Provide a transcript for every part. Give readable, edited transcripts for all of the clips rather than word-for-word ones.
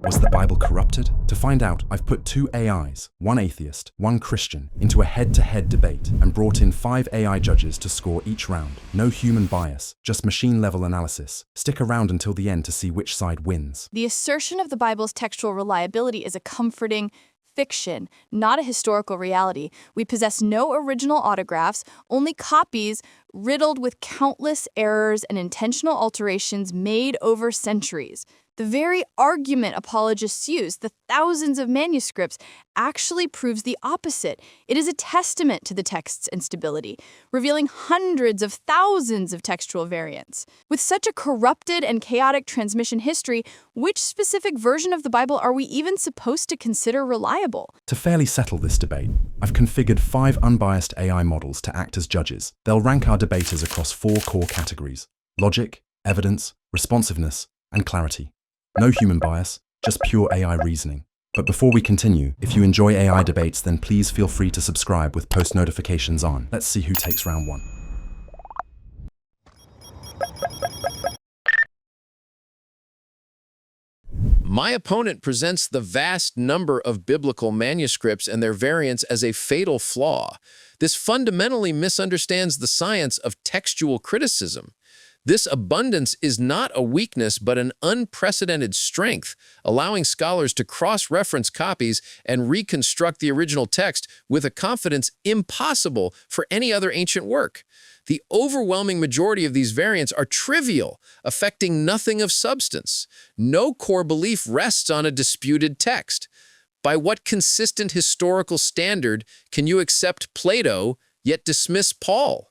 Was the Bible corrupted? To find out, I've put 2 AIs, one atheist, one Christian, into a head-to-head debate and brought in 5 AI judges to score each round. No human bias, just machine-level analysis. Stick around until the end to see which side wins. The assertion of the Bible's textual reliability is a comforting fiction, not a historical reality. We possess no original autographs, only copies riddled with countless errors and intentional alterations made over centuries. The very argument apologists use, the thousands of manuscripts, actually proves the opposite. It is a testament to the text's instability, revealing hundreds of thousands of textual variants. With such a corrupted and chaotic transmission history, which specific version of the Bible are we even supposed to consider reliable? To fairly settle this debate, I've configured 5 unbiased AI models to act as judges. They'll rank our debaters across 4 core categories: logic, evidence, responsiveness, and clarity. No human bias, just pure AI reasoning. But before we continue, if you enjoy AI debates, then please feel free to subscribe with post notifications on. Let's see who takes round 1. My opponent presents the vast number of biblical manuscripts and their variants as a fatal flaw. This fundamentally misunderstands the science of textual criticism. This abundance is not a weakness but an unprecedented strength, allowing scholars to cross-reference copies and reconstruct the original text with a confidence impossible for any other ancient work. The overwhelming majority of these variants are trivial, affecting nothing of substance. No core belief rests on a disputed text. By what consistent historical standard can you accept Plato, yet dismiss Paul?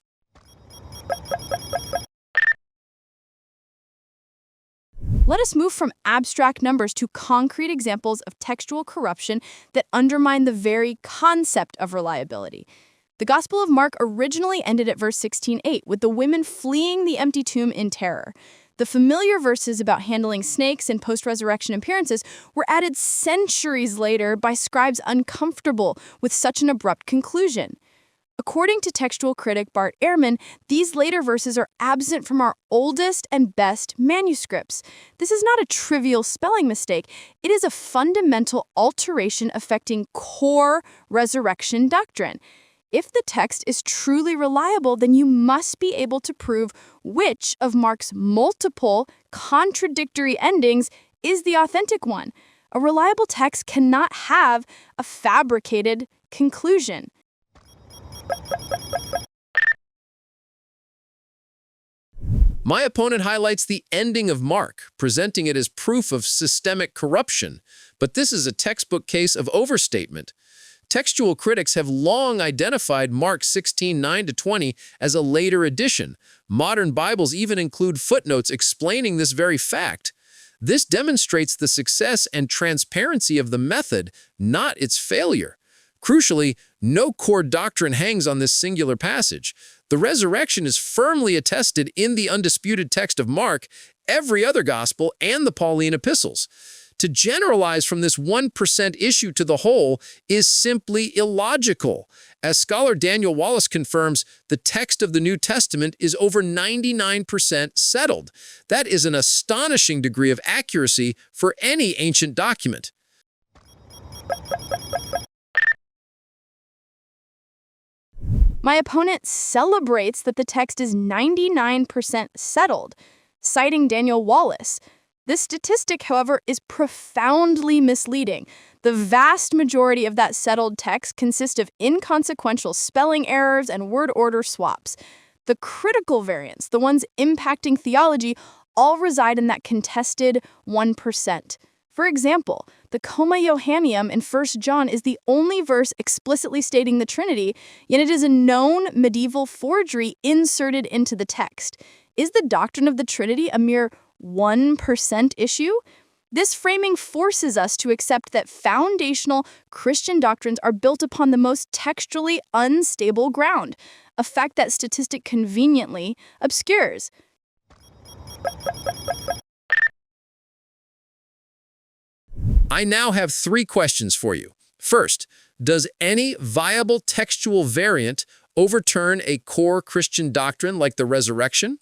Let us move from abstract numbers to concrete examples of textual corruption that undermine the very concept of reliability. The Gospel of Mark originally ended at verse 16:8, with the women fleeing the empty tomb in terror. The familiar verses about handling snakes and post-resurrection appearances were added centuries later by scribes uncomfortable with such an abrupt conclusion. According to textual critic Bart Ehrman, these later verses are absent from our oldest and best manuscripts. This is not a trivial spelling mistake. It is a fundamental alteration affecting core resurrection doctrine. If the text is truly reliable, then you must be able to prove which of Mark's multiple contradictory endings is the authentic one. A reliable text cannot have a fabricated conclusion. My opponent highlights the ending of Mark, presenting it as proof of systemic corruption, but this is a textbook case of overstatement. Textual critics have long identified Mark 16:9-20 as a later addition. Modern Bibles even include footnotes explaining this very fact. This demonstrates the success and transparency of the method, not its failure. Crucially, no core doctrine hangs on this singular passage. The resurrection is firmly attested in the undisputed text of Mark, every other gospel, and the Pauline epistles. To generalize from this 1% issue to the whole is simply illogical. As scholar Daniel Wallace confirms, the text of the New Testament is over 99% settled. That is an astonishing degree of accuracy for any ancient document. My opponent celebrates that the text is 99% settled, citing Daniel Wallace. This statistic, however, is profoundly misleading. The vast majority of that settled text consists of inconsequential spelling errors and word order swaps. The critical variants, the ones impacting theology, all reside in that contested 1%. For example, the Comma Johanneum in 1 John is the only verse explicitly stating the Trinity, yet it is a known medieval forgery inserted into the text. Is the doctrine of the Trinity a mere 1% issue? This framing forces us to accept that foundational Christian doctrines are built upon the most textually unstable ground, a fact that statistic conveniently obscures. I now have 3 questions for you. First, does any viable textual variant overturn a core Christian doctrine like the resurrection?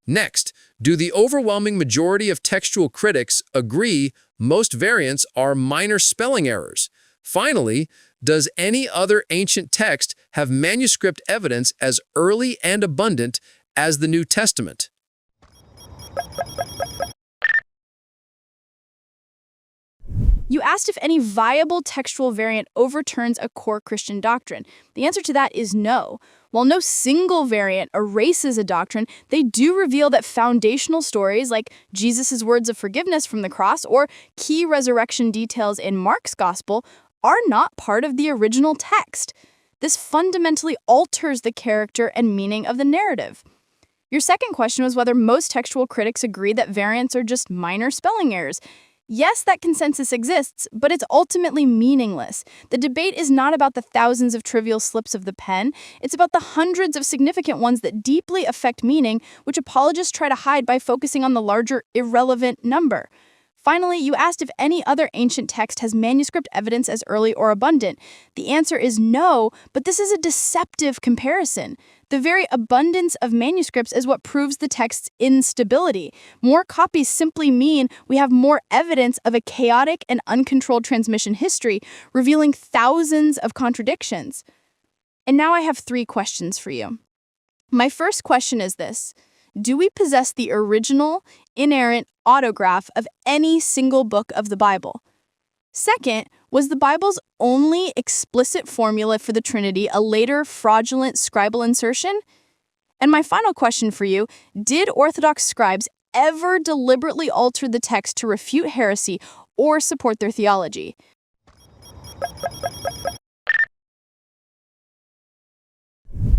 Next, do the overwhelming majority of textual critics agree Most variants are minor spelling errors. Finally, does any other ancient text have manuscript evidence as early and abundant as the New Testament? You asked if any viable textual variant overturns a core Christian doctrine. The answer to that is no. While no single variant erases a doctrine, they do reveal that foundational stories like Jesus' words of forgiveness from the cross or key resurrection details in Mark's gospel are not part of the original text. This fundamentally alters the character and meaning of the narrative. Your second question was whether most textual critics agree that variants are just minor spelling errors. Yes, that consensus exists, but it's ultimately meaningless. The debate is not about the thousands of trivial slips of the pen. It's about the hundreds of significant ones that deeply affect meaning, which apologists try to hide by focusing on the larger, irrelevant number. Finally, you asked if any other ancient text has manuscript evidence as early or abundant. The answer is no, but this is a deceptive comparison. The very abundance of manuscripts is what proves the text's instability. More copies simply mean we have more evidence of a chaotic and uncontrolled transmission history, revealing thousands of contradictions. And now I have 3 questions for you. My first question is this: do we possess the original, inerrant autograph of any single book of the Bible? Second, was the Bible's only explicit formula for the Trinity a later fraudulent scribal insertion? And my final question for you: did Orthodox scribes ever deliberately alter the text to refute heresy or support their theology?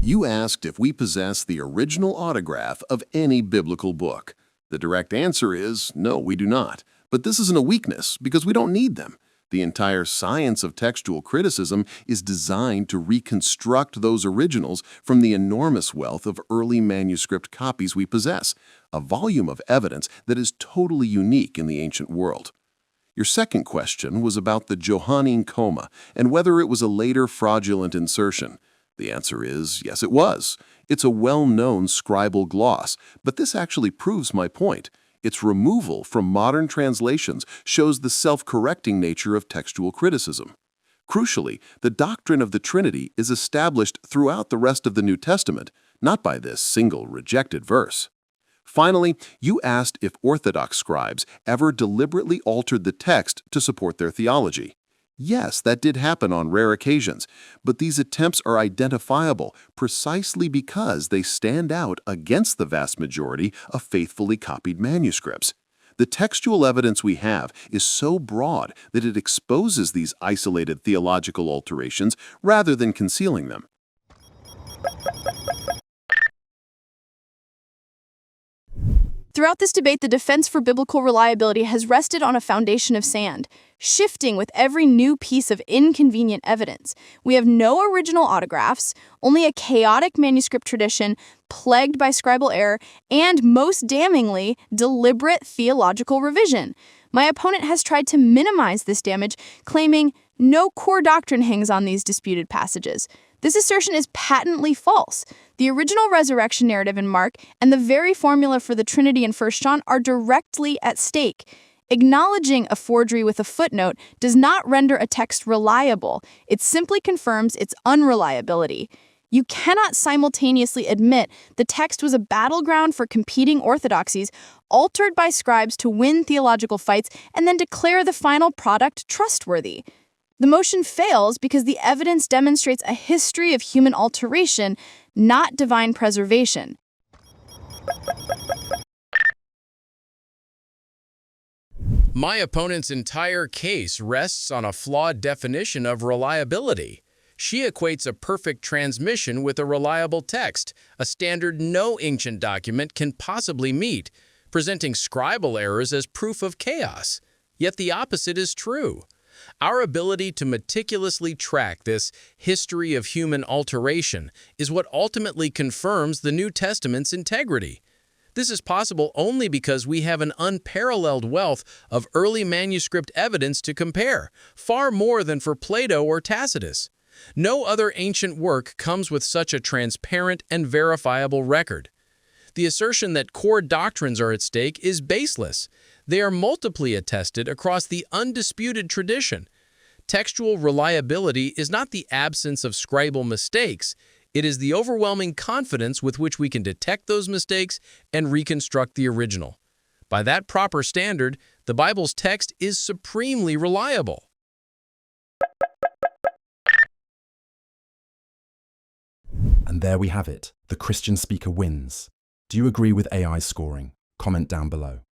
You asked if we possess the original autograph of any biblical book. The direct answer is no, we do not. But this isn't a weakness because we don't need them. The entire science of textual criticism is designed to reconstruct those originals from the enormous wealth of early manuscript copies we possess, a volume of evidence that is totally unique in the ancient world. Your second question was about the Johannine comma and whether it was a later fraudulent insertion. The answer is yes, it was. It's a well-known scribal gloss, but this actually proves my point. Its removal from modern translations shows the self-correcting nature of textual criticism. Crucially, the doctrine of the Trinity is established throughout the rest of the New Testament, not by this single rejected verse. Finally, you asked if Orthodox scribes ever deliberately altered the text to support their theology. Yes, that did happen on rare occasions, but these attempts are identifiable precisely because they stand out against the vast majority of faithfully copied manuscripts. The textual evidence we have is so broad that it exposes these isolated theological alterations rather than concealing them. Throughout this debate, the defense for biblical reliability has rested on a foundation of sand, shifting with every new piece of inconvenient evidence. We have no original autographs, only a chaotic manuscript tradition plagued by scribal error, and, most damningly, deliberate theological revision. My opponent has tried to minimize this damage, claiming no core doctrine hangs on these disputed passages. This assertion is patently false. The original resurrection narrative in Mark and the very formula for the Trinity in 1 John are directly at stake. Acknowledging a forgery with a footnote does not render a text reliable. It simply confirms its unreliability. You cannot simultaneously admit the text was a battleground for competing orthodoxies, altered by scribes to win theological fights, and then declare the final product trustworthy. The motion fails because the evidence demonstrates a history of human alteration, not divine preservation. My opponent's entire case rests on a flawed definition of reliability. She equates a perfect transmission with a reliable text, a standard no ancient document can possibly meet, presenting scribal errors as proof of chaos. Yet the opposite is true. Our ability to meticulously track this history of human alteration is what ultimately confirms the New Testament's integrity. This is possible only because we have an unparalleled wealth of early manuscript evidence to compare, far more than for Plato or Tacitus. No other ancient work comes with such a transparent and verifiable record. The assertion that core doctrines are at stake is baseless. They are multiply attested across the undisputed tradition. Textual reliability is not the absence of scribal mistakes. It is the overwhelming confidence with which we can detect those mistakes and reconstruct the original. By that proper standard, the Bible's text is supremely reliable. And there we have it. The Christian speaker wins. Do you agree with AI's scoring? Comment down below.